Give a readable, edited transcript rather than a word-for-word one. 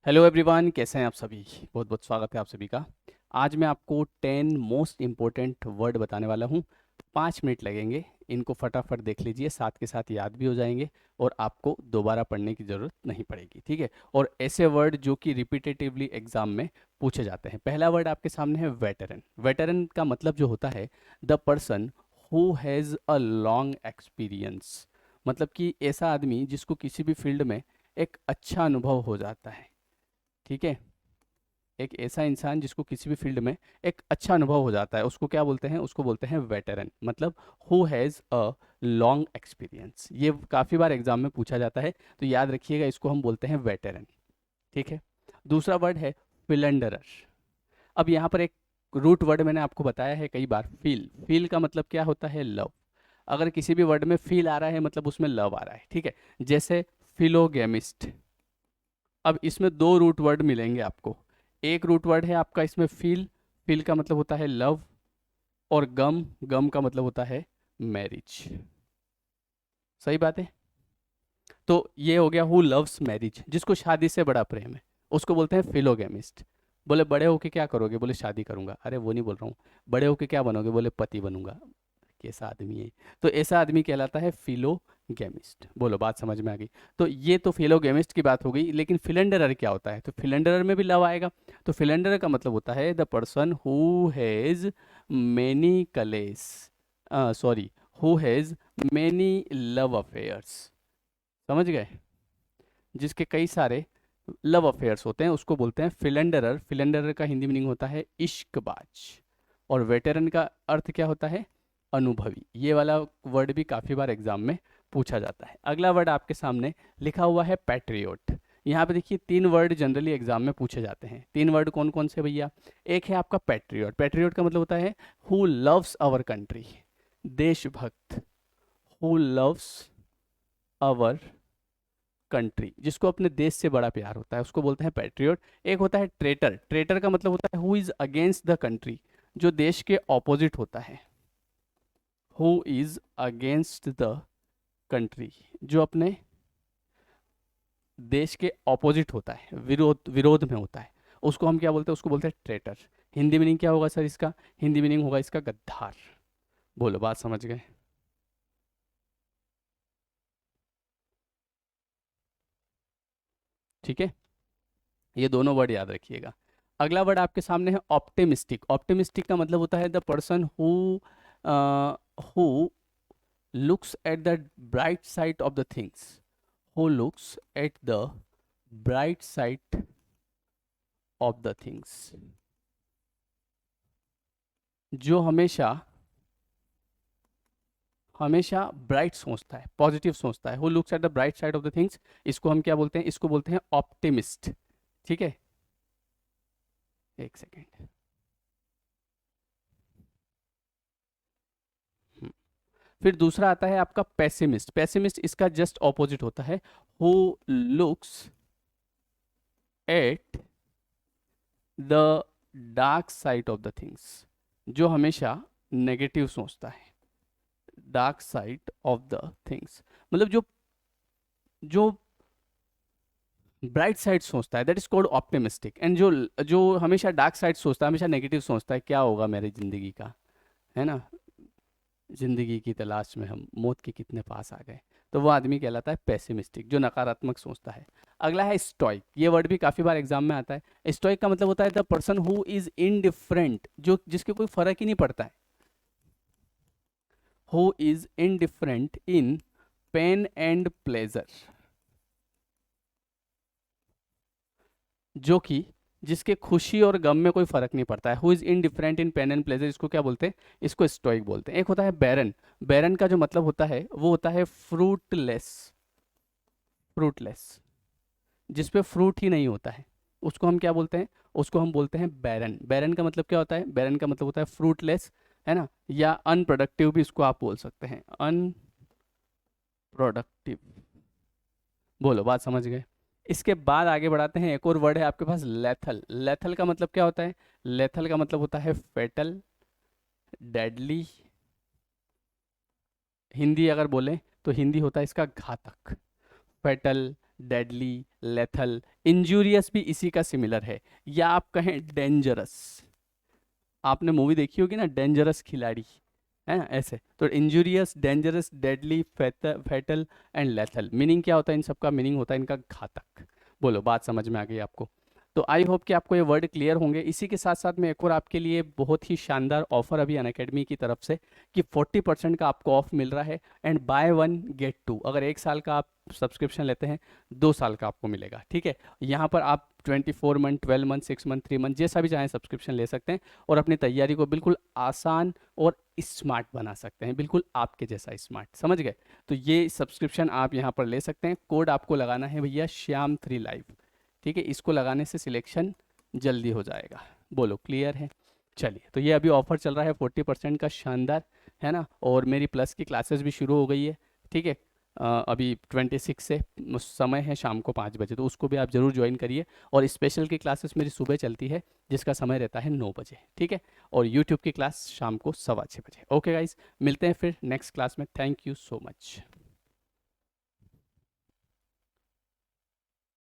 Hello everyone, कैसे हैं आप सभी। बहुत बहुत स्वागत है आप सभी का। आज मैं आपको 10 मोस्ट इम्पोर्टेंट वर्ड बताने वाला हूँ। 5 मिनट लगेंगे, इनको फटाफट देख लीजिए, साथ के साथ याद भी हो जाएंगे और आपको दोबारा पढ़ने की ज़रूरत नहीं पड़ेगी, ठीक है। और ऐसे वर्ड जो कि रिपीटेटिवली एग्जाम में पूछे जाते हैं। पहला वर्ड आपके सामने है वेटरन। वेटरन का मतलब जो होता है, the person who has a long experience. मतलब कि ऐसा आदमी जिसको किसी भी फील्ड में एक अच्छा अनुभव हो जाता है, ठीक है। एक ऐसा इंसान जिसको किसी भी फील्ड में एक अच्छा अनुभव हो जाता है, उसको क्या बोलते हैं? उसको बोलते हैं वेटरन। मतलब who has a long experience. ये काफ़ी बार एग्जाम में पूछा जाता है, तो याद रखिएगा, इसको हम बोलते हैं वेटरन, ठीक है। दूसरा वर्ड है फिलेंडरर। अब यहाँ पर एक रूट वर्ड मैंने आपको बताया है कई बार, फील। फील का मतलब क्या होता है? लव। अगर किसी भी वर्ड में फील आ रहा है मतलब उसमें लव आ रहा है, ठीक है। जैसे फिलोगेमिस्ट। अब इसमें दो रूट वर्ड मिलेंगे आपको। एक रूट वर्ड है आपका इसमें फील। फील का मतलब होता है लव। और गम, गम का मतलब होता है मैरिज। सही बात है। तो ये हो गया हु लव्स मैरिज, जिसको शादी से बड़ा प्रेम है, उसको बोलते हैं फिलोगेमिस्ट। बोले बड़े होके क्या करोगे? बोले शादी करूंगा। अरे वो नहीं बोल रहा हूँ। बड़े होके क्या बनोगे? बोले पति बनूंगा। कैसा आदमी है? तो ऐसा आदमी कहलाता है फिलोगेमिस्ट। बोलो, बात समझ में आ गई। तो ये तो फिलोगेमिस्ट की बात हो गई, लेकिन फिलेंडरर क्या होता है? तो फिलेंडरर में भी लव आएगा। तो फिलेंडरर का मतलब होता है the person who has many classes, sorry, who has many love affairs. समझ गए? जिसके कई सारे लव अफेयर्स होते हैं उसको बोलते हैं फिलेंडरर। फिलेंडरर का हिंदी मीनिंग होता है इश्कबाज। और वेटेरन का अर्थ क्या होता है? अनुभवी। ये वाला वर्ड भी काफ़ी बार एग्जाम में पूछा जाता है। अगला वर्ड आपके सामने लिखा हुआ है पैट्रियोट। यहाँ पे देखिए, 3 वर्ड जनरली एग्जाम में पूछे जाते हैं। 3 वर्ड कौन कौन से भैया? एक है आपका पैट्रियोट। पैट्रियोट का मतलब होता है हु लव्स आवर कंट्री, देशभक्त। हु लव्स आवर कंट्री, जिसको अपने देश से बड़ा प्यार होता है, उसको बोलते हैं पैट्रियोट। एक होता है ट्रेटर। ट्रेटर का मतलब होता है who is against the country, जो देश के ऑपोजिट होता है। Who is against the country, जो अपने देश के ऑपोजिट होता है, विरोध विरोध में होता है, उसको हम क्या बोलते हैं? उसको बोलते हैं ट्रेटर। हिंदी मीनिंग क्या होगा सर इसका? हिंदी मीनिंग होगा इसका गद्दार। बोलो, बात समझ गए? ठीक है, ये दोनों वर्ड याद रखिएगा। अगला वर्ड आपके सामने है ऑप्टिमिस्टिक। ऑप्टिमिस्टिक का मतलब होता है the person who looks at the bright side of the things, who looks at the bright side of the things, जो हमेशा हमेशा ब्राइट सोचता है, पॉजिटिव सोचता है। Who looks at the bright side of the things, इसको हम क्या बोलते हैं? इसको बोलते हैं ऑप्टिमिस्ट, ठीक है। एक सेकेंड। फिर दूसरा आता है आपका पेसिमिस्ट। पेसिमिस्ट इसका जस्ट ऑपोजिट होता है, who looks at the dark side of the things, जो हमेशा नेगेटिव सोचता है। Dark side of the things मतलब जो जो ब्राइट साइड सोचता है, that is called optimistic. And जो जो हमेशा डार्क साइड सोचता है, हमेशा नेगेटिव सोचता है, क्या होगा मेरी जिंदगी का, है ना, जिंदगी की तलाश में हम मौत के कितने पास आ गए, तो वो आदमी कहलाता है पेसिमिस्टिक, जो नकारात्मक सोचता है। अगला है स्टोइक। ये वर्ड भी काफी बार एग्जाम में आता है। स्टोइक का मतलब होता है the person who is indifferent, जो जिसके कोई फर्क ही नहीं पड़ता है। Who is indifferent in pen and pleasure, जो कि जिसके खुशी और गम में कोई फर्क नहीं पड़ता है। Who is indifferent in pen and pleasure, इसको क्या बोलते हैं? इसको स्टोइक बोलते हैं। एक होता है बैरन। बैरन का जो मतलब होता है वो होता है फ्रूटलेस। फ्रूटलेस, जिसपे फ्रूट ही नहीं होता है, उसको हम क्या बोलते हैं? उसको हम बोलते हैं बैरन। बैरन का मतलब क्या होता है? बैरन का मतलब होता है फ्रूटलेस, है ना, या अनप्रोडक्टिव भी इसको आप बोल सकते हैं, अनप्रोडक्टिव। बोलो, बात समझ गए? इसके बाद आगे बढ़ाते हैं। एक और वर्ड है आपके पास, लेथल। लेथल का मतलब क्या होता है? लेथल का मतलब होता है फेटल, डेडली। हिंदी अगर बोले तो हिंदी होता है इसका घातक। फेटल, डेडली, लेथल, इंजूरियस भी इसी का सिमिलर है, या आप कहें डेंजरस। आपने मूवी देखी होगी ना, डेंजरस खिलाड़ी, है ना, ऐसे। तो injurious, dangerous, deadly, fatal and lethal, meaning क्या होता है इन सबका? मीनिंग होता है इनका घातक। बोलो, बात समझ में आ गई आपको? तो आई होप कि आपको ये वर्ड क्लियर होंगे। इसी के साथ साथ मैं एक और आपके लिए बहुत ही शानदार ऑफर अभी अनअकैडमी की तरफ से, कि 40% का आपको ऑफ मिल रहा है, and buy one get two. अगर 1 साल का आप सब्सक्रिप्शन लेते हैं, 2 साल का आपको मिलेगा, ठीक है। यहाँ पर आप 24 मंथ, 12 मंथ, 6 मंथ, 3 मंथ, जैसा भी चाहें सब्सक्रिप्शन ले सकते हैं, और अपनी तैयारी को बिल्कुल आसान और स्मार्ट बना सकते हैं, बिल्कुल आपके जैसा स्मार्ट, समझ गए? तो ये सब्सक्रिप्शन आप यहाँ पर ले सकते हैं। कोड आपको लगाना है भैया श्याम3 लाइव, ठीक है। इसको लगाने से सिलेक्शन जल्दी हो जाएगा। बोलो, क्लियर है? चलिए, तो ये अभी ऑफर चल रहा है 40% का, शानदार, है ना। और मेरी प्लस की क्लासेस भी शुरू हो गई है, ठीक है। अभी 26 से समय है शाम को 5 बजे, तो उसको भी आप ज़रूर ज्वाइन करिए। और स्पेशल की क्लासेस मेरी सुबह चलती है, जिसका समय रहता है 9 बजे, ठीक है। और यूट्यूब की क्लास शाम को 6:15 बजे। ओके गाइज, मिलते हैं फिर नेक्स्ट क्लास में। Thank you so much.